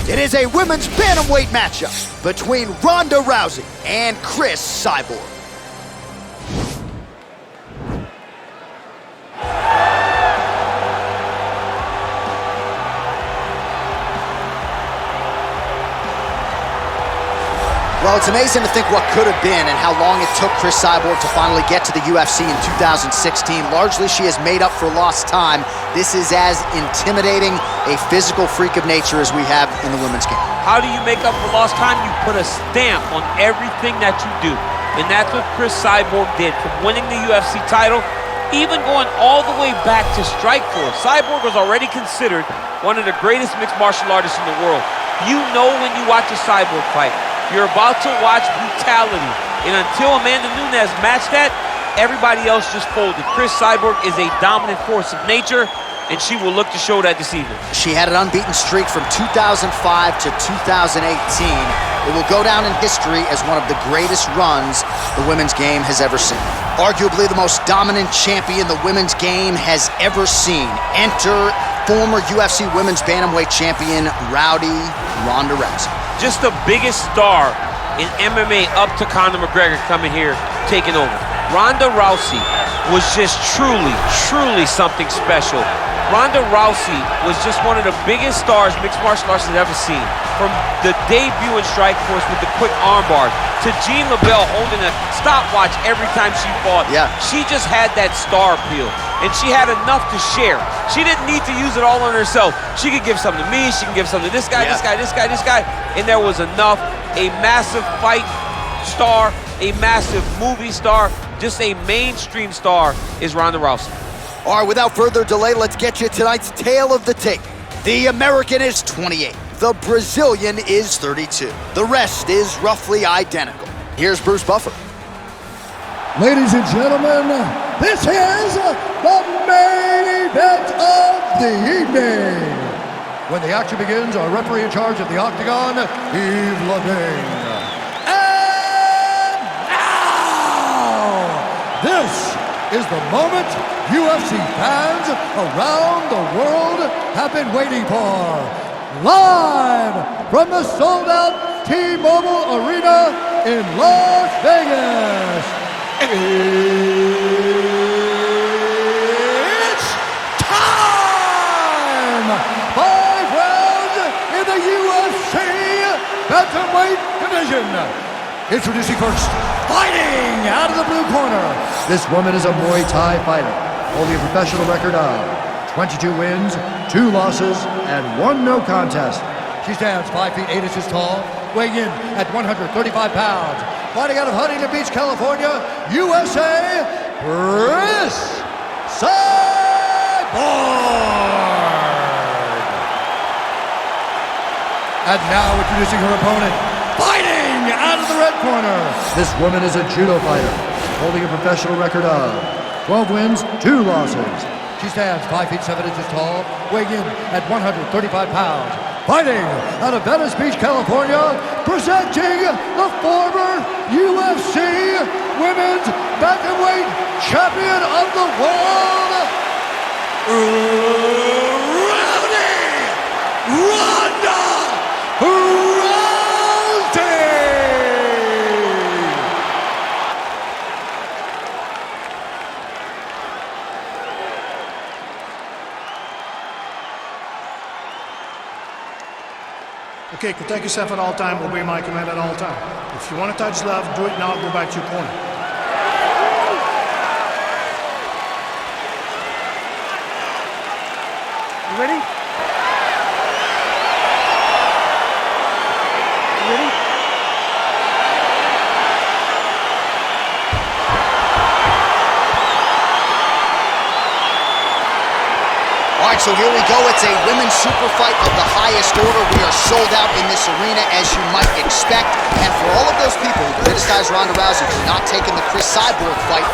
It is a women's bantamweight matchup between Ronda Rousey and Cris Cyborg. Well, it's amazing to think what could have been and how long it took Cris Cyborg to finally get to the UFC in 2016. Largely, she has made up for lost time. This is as intimidating a physical freak of nature as we have in the women's game. How do you make up for lost time? You put a stamp on everything that you do. And that's what Cris Cyborg did, from winning the UFC title, even going all the way back to Strikeforce. Cyborg was already considered one of the greatest mixed martial artists in the world. You know when you watch a Cyborg fight, you're about to watch brutality. And until Amanda Nunes matched that, everybody else just folded. Cris Cyborg is a dominant force of nature, and she will look to show that this evening. She had an unbeaten streak from 2005 to 2018. It will go down in history as one of the greatest runs the women's game has ever seen. Arguably the most dominant champion the women's game has ever seen. Enter former UFC women's bantamweight champion, Ronda Rousey. Just the biggest star in MMA up to Conor McGregor coming here, taking over. Ronda Rousey was just truly something special. Ronda Rousey was just one of the biggest stars mixed martial arts has ever seen. From the debut in Strikeforce with the quick arm bars, to Jean LaBelle holding a stopwatch every time she fought. Yeah. She just had that star appeal, and she had enough to share. She didn't need to use it all on herself. She could give something to me, she can give something to this guy, this guy, and there was enough. A massive fight star, a massive movie star, just a mainstream star is Ronda Rousey. All right, without further delay, let's get you tonight's tale of the tape. The American is 28. The Brazilian is 32. The rest is roughly identical. Here's Bruce Buffer. Ladies and gentlemen, this is the main event of the evening. When the action begins, our referee in charge of the Octagon, Yves Lavigne. And now, this is the moment UFC fans around the world have been waiting for. Live from the sold-out T-Mobile Arena in Las Vegas. It's time! 5 rounds in the UFC bantamweight division. Introducing first, fighting out of the blue corner. This woman is a Muay Thai fighter, holding a professional record of 22 wins, 2 losses, and 1 no contest. She stands 5 feet 8 inches tall, weighing in at 135 pounds. Fighting out of Huntington Beach, California, USA, Cris Cyborg. And now introducing her opponent, fighting out of the red corner. This woman is a judo fighter, holding a professional record of 12 wins, 2 losses. She stands 5 feet 7 inches tall, weighing in at 135 pounds. Fighting out of Venice Beach, California, presenting the former UFC Women's Bantamweight Champion of the World, Ronda Rousey! Okay, protect yourself at all time, obey my command at all time. If you want to touch left, do it now, go back to your corner. You ready? You ready? All right, so here we go. It's a women's super fight of the highest order. We are sold out in this arena, as you might expect. And for all of those people who criticize Ronda Rousey for not taking the Cris Cyborg fight,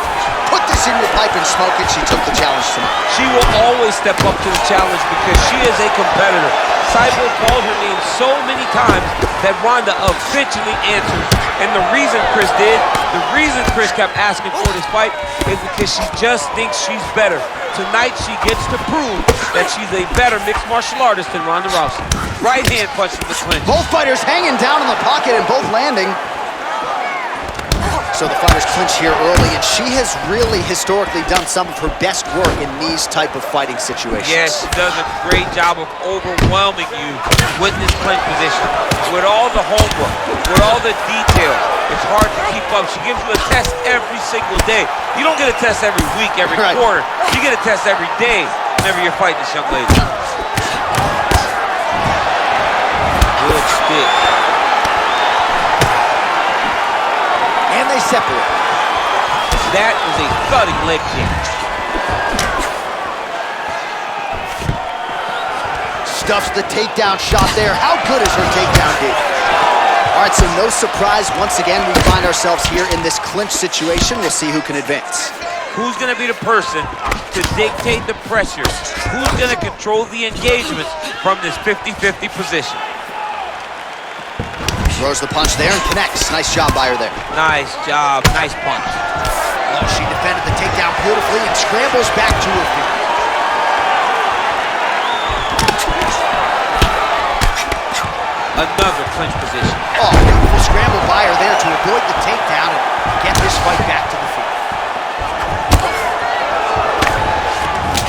put this in your pipe and smoke it. She took the challenge tonight. She will always step up to the challenge because she is a competitor. Cyborg called her name so many times that Ronda eventually answered. And the reason Cris kept asking for this fight is because she just thinks she's better. Tonight, she gets to prove that she's a better mixed martial artist than Ronda Rousey. Right hand punch from the clinch. Both fighters hanging down in the pocket and both landing. So the fighters clinch here early, and she has really historically done some of her best work in these type of fighting situations. Yes, she does a great job of overwhelming you with this clinch position. With all the homework, with all the detail, it's hard to keep up. She gives you a test every single day. You don't get a test every week, every quarter. You get a test every day whenever you're fighting this young lady. Good stick. And they separate. That is a thudding leg kick. Stuffs the takedown shot there. How good is her takedown, D? All right, so no surprise. Once again, we find ourselves here in this clinch situation. We'll see who can advance. Who's going to be the person to dictate the pressure? Who's going to control the engagements from this 50-50 position? Throws the punch there and connects. Nice job by her there. Nice job. Nice punch. Oh, she defended the takedown beautifully and scrambles back to her feet. Another clinch position. Oh, beautiful scramble by her there to avoid the takedown and get this fight back to the feet.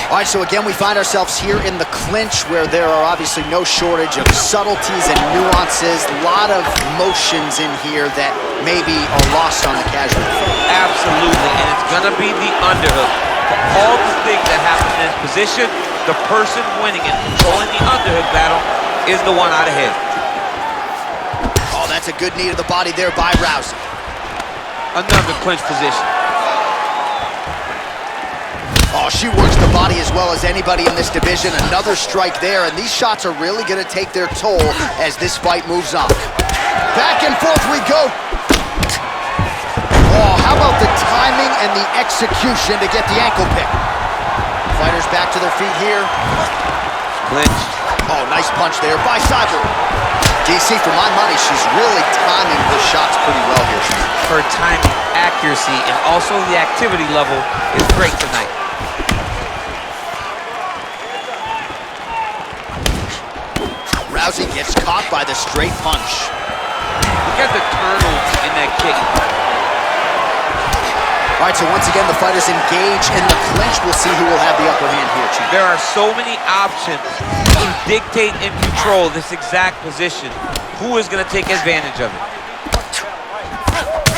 All right, so again, we find ourselves here in the clinch where there are obviously no shortage of subtleties and nuances, a lot of motions in here that maybe are lost on the casual. Absolutely, and it's gonna be the underhook. For all the things that happen in this position, the person winning and controlling the underhook battle is the one out ahead. Oh, that's a good knee to the body there by Rousey. Another clinch position. Oh, she works the body as well as anybody in this division. Another strike there, and these shots are really going to take their toll as this fight moves on. Back and forth we go. Oh, how about the timing and the execution to get the ankle pick? Fighters back to their feet here. Clinch. Oh, nice punch there by Cyborg. DC, for my money, she's really timing her shots pretty well here. Her timing, accuracy, and also the activity level is great tonight. Rousey gets caught by the straight punch. Look at the turtles in that kick. All right, so once again, the fighters engage in the clinch. We'll see who will have the upper hand here, Chief. There are so many options to dictate and control this exact position. Who is going to take advantage of it?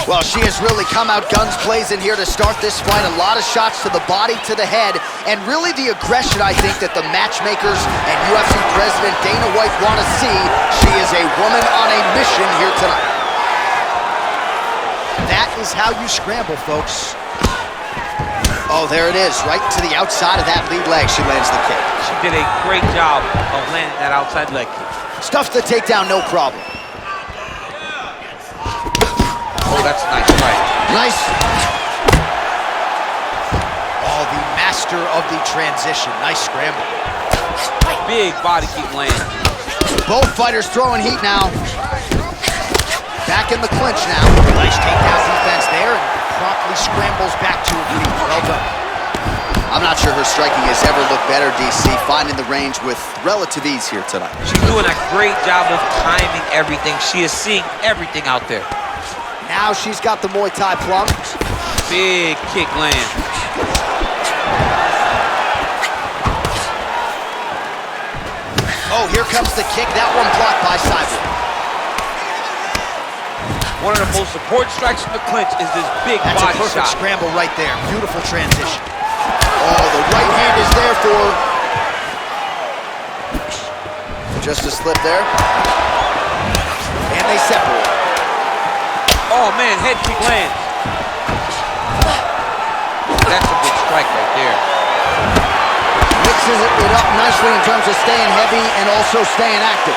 Well, she has really come out guns blazing here to start this fight. A lot of shots to the body, to the head, and really the aggression, I think, that the matchmakers and UFC President Dana White want to see. She is a woman on a mission here tonight. That is how you scramble, folks. Oh, there it is, right to the outside of that lead leg. She lands the kick. She did a great job of landing that outside leg kick. Stuffs the takedown, no problem. Oh, that's a nice fight. Nice. Oh, the master of the transition. Nice scramble. Big body kick land. Both fighters throwing heat now. Back in the clinch now. Nice takedown defense there, and promptly scrambles back to her feet. Well done. I'm not sure her striking has ever looked better, DC, finding the range with relative ease here tonight. She's doing a great job of timing everything. She is seeing everything out there. Now she's got the Muay Thai plum. Big kick land. Oh, here comes the kick. That one blocked by Cyborg. One of the most important strikes from the clinch is this big That's body a perfect shot. scramble right there. Beautiful transition. Oh, the right hand is there for her. Just a slip there. And they separate. Oh man, head kick lands. That's a big strike right there. Mixes it up nicely in terms of staying heavy and also staying active.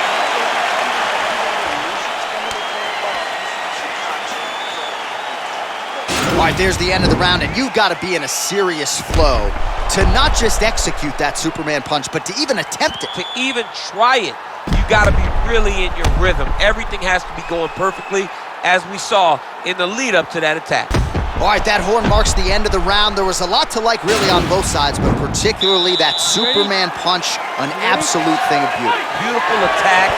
All right, there's the end of the round, and you've got to be in a serious flow to not just execute that Superman punch, but to even attempt it. To even try it, you got to be really in your rhythm. Everything has to be going perfectly. as we saw in the lead-up to that attack. All right, that horn marks the end of the round. There was a lot to like really on both sides, but particularly that Superman punch, an absolute thing of beauty. Beautiful attack.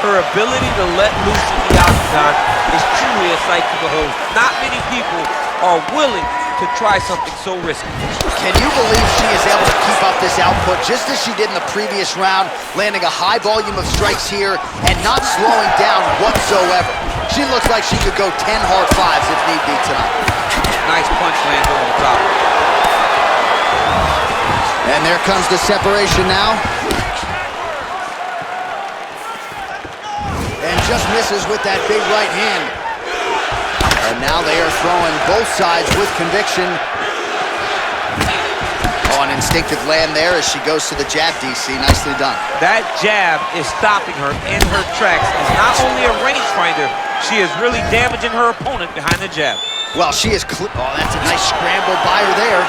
Her ability to let loose in the octagon is truly a sight to behold. Not many people are willing to try something so risky. Can you believe she is able to keep up this output just as she did in the previous round, landing a high volume of strikes here and not slowing down whatsoever? She looks like she could go 10 hard fives if need be tonight. Nice punch lands over the top. And there comes the separation now. And just misses with that big right hand. And now they are throwing both sides with conviction. Oh, an instinctive land there as she goes to the jab, DC. Nicely done. That jab is stopping her in her tracks. It's not only a rangefinder, she is really damaging her opponent behind the jab. Well, she is oh, that's a nice scramble by her there.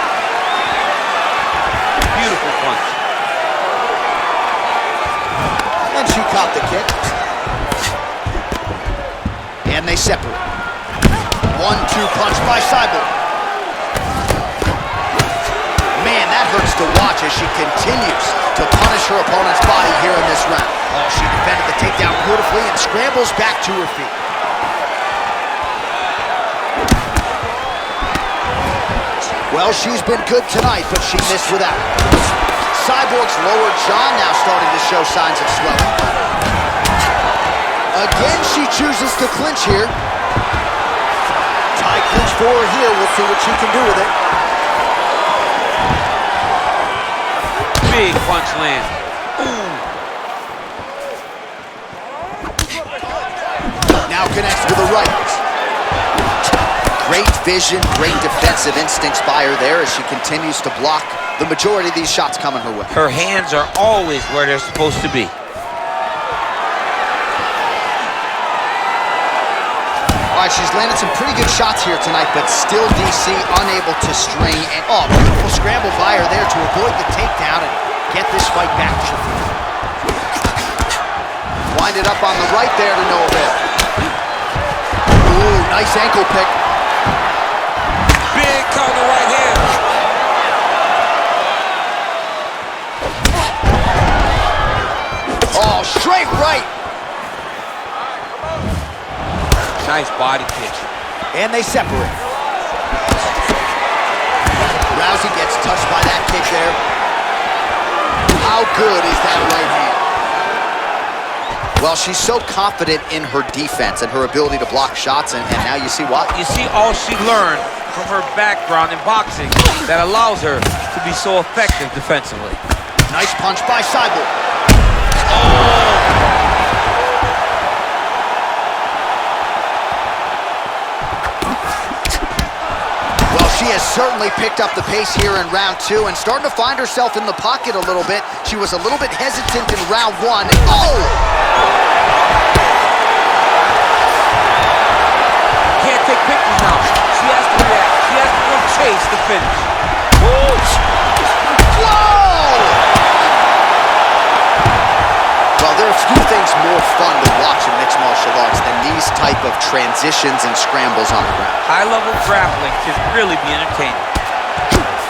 Beautiful punch. And she caught the kick. And they separate. 1-2 punch by Cyborg. Man, that hurts to watch as she continues to punish her opponent's body here in this round. Oh, she defended the takedown beautifully and scrambles back to her feet. Well, she's been good tonight, but she missed without it. Cyborg's lower jaw now starting to show signs of swelling. Again, she chooses to clinch here. Tie clinch for her here. We'll see what she can do with it. Big punch land. Ooh. Now connects with a right. Great vision, great defensive instincts by her there as she continues to block the majority of these shots coming her way. Her hands are always where they're supposed to be. All right, she's landed some pretty good shots here tonight, but still DC unable to string. And, oh, beautiful scramble by her there to avoid the takedown and get this fight back to her feet. Wind it up on the right there to no avail. Ooh, nice ankle pick. Big counter right hand. Oh, straight right. Nice body kick. And they separate. Rousey gets touched by that kick there. How good is that right hand? Well, she's so confident in her defense and her ability to block shots, and now you see why. You see all she learned from her background in boxing that allows her to be so effective defensively. Nice punch by Cyborg. Oh! She has certainly picked up the pace here in round 2 and starting to find herself in the pocket a little bit. She was a little bit hesitant in round 1. Oh! Can't take pictures now. She has to react. She has to go chase the finish. Woo! Whoa! Well, there are few things more fun to watch in mixed martial arts than these type of transitions and scrambles on the ground. High-level grappling can really be entertaining.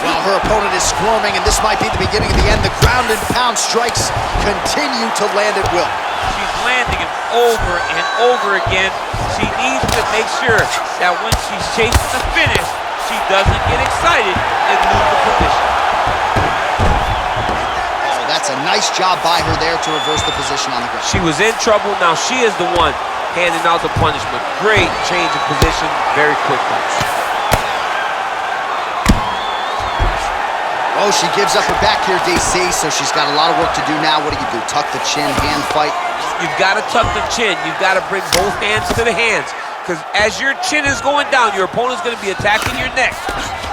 Well, her opponent is squirming, and this might be the beginning of the end. The ground and pound strikes continue to land at will. She's landing them over and over again. She needs to make sure that when she's chasing the finish, she doesn't get excited and lose the position. That's a nice job by her there to reverse the position on the ground. She was in trouble. Now she is the one handing out the punishment. Great change of position very quickly. Oh, she gives up her back here, DC, so she's got a lot of work to do now. What do? Tuck the chin, hand fight? You've got to tuck the chin. You've got to bring both hands to the hands. Because as your chin is going down, your opponent's going to be attacking your neck.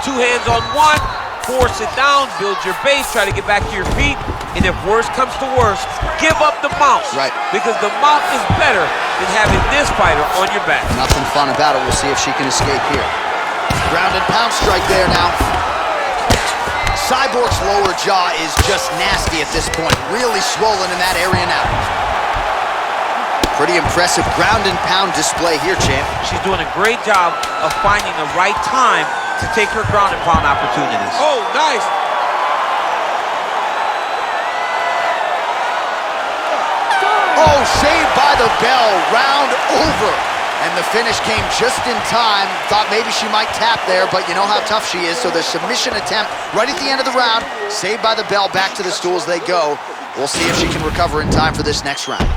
2 hands on one, force it down, build your base, try to get back to your feet. And if worse comes to worse, give up the mount. Right. Because the mount is better than having this fighter on your back. Nothing fun about it. We'll see if she can escape here. Ground and pound strike there now. Cyborg's lower jaw is just nasty at this point. Really swollen in that area now. Pretty impressive ground and pound display here, champ. She's doing a great job of finding the right time to take her ground and pound opportunities. Oh, nice. Oh, saved by the bell, round over. And the finish came just in time. Thought maybe she might tap there, but you know how tough she is. So the submission attempt right at the end of the round, saved by the bell, back to the stools they go. We'll see if she can recover in time for this next round.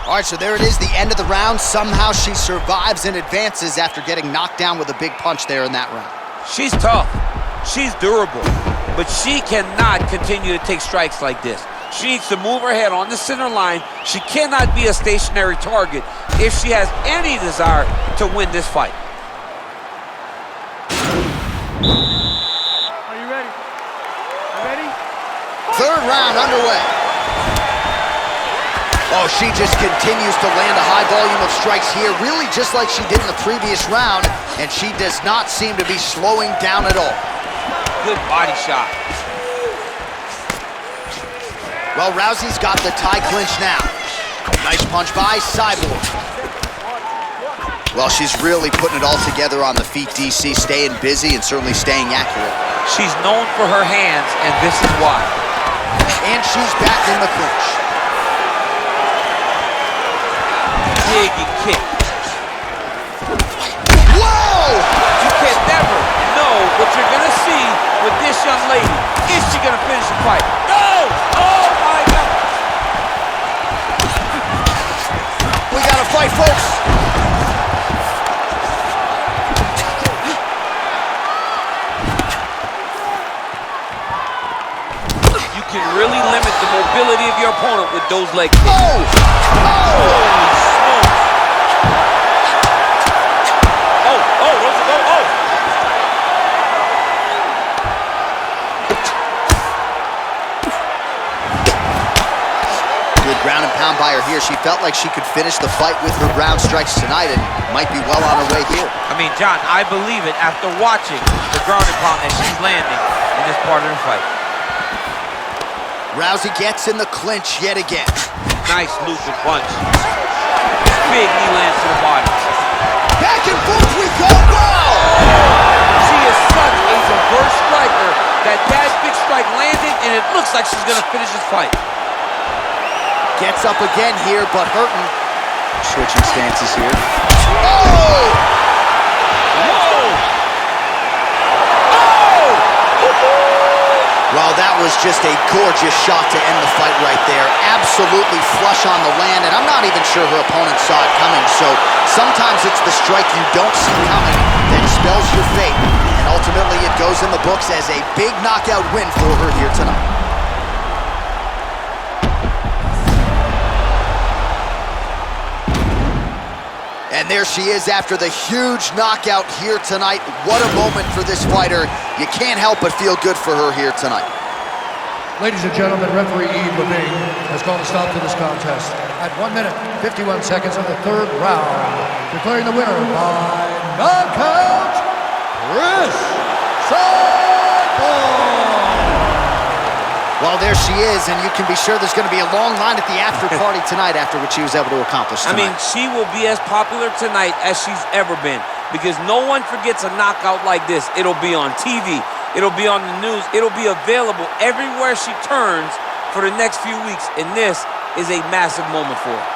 All right, so there it is, the end of the round. Somehow she survives and advances after getting knocked down with a big punch there in that round. She's tough. She's durable. But she cannot continue to take strikes like this. She needs to move her head on the center line. She cannot be a stationary target if she has any desire to win this fight. Are you ready? Ready? Third round underway. Oh, she just continues to land a high volume of strikes here, really just like she did in the previous round, and she does not seem to be slowing down at all. Good body shot. Well, Rousey's got the tie clinch now. Nice punch by Cyborg. Well, she's really putting it all together on the feet, DC, staying busy and certainly staying accurate. She's known for her hands, and this is why. And she's back in the clinch. Big and kick. Whoa! You can never know what you're going to see with this young lady. Is she going to finish the fight? No! Oh, my God! We got to fight, folks. You can really limit the mobility of your opponent with those leg kicks. Oh! Oh! Ground and pound by her here. She felt like she could finish the fight with her ground strikes tonight and might be well on her way here. I mean, John, I believe it after watching the ground and pound that she's landing in this part of the fight. Rousey gets in the clinch yet again. Nice looping punch. Big knee lands to the body. Back and forth we go. Wow! She is such a diverse striker that big strike landed, and it looks like she's going to finish this fight. Gets up again here, but hurting. Switching stances here. Oh! Whoa! Oh! Well, that was just a gorgeous shot to end the fight right there. Absolutely flush on the land, and I'm not even sure her opponent saw it coming. So sometimes it's the strike you don't see coming that spells your fate. And ultimately it goes in the books as a big knockout win for her here tonight. And there she is after the huge knockout here tonight. What a moment for this fighter. You can't help but feel good for her here tonight. Ladies and gentlemen, referee Yves Levine has called a stop to this contest at 1 minute, 51 seconds of the third round, declaring the winner by knockout, Cris Cyborg. Well, there she is, and you can be sure there's going to be a long line at the after party tonight after what she was able to accomplish tonight. I mean, she will be as popular tonight as she's ever been because no one forgets a knockout like this. It'll be on TV. It'll be on the news. It'll be available everywhere she turns for the next few weeks, and this is a massive moment for her.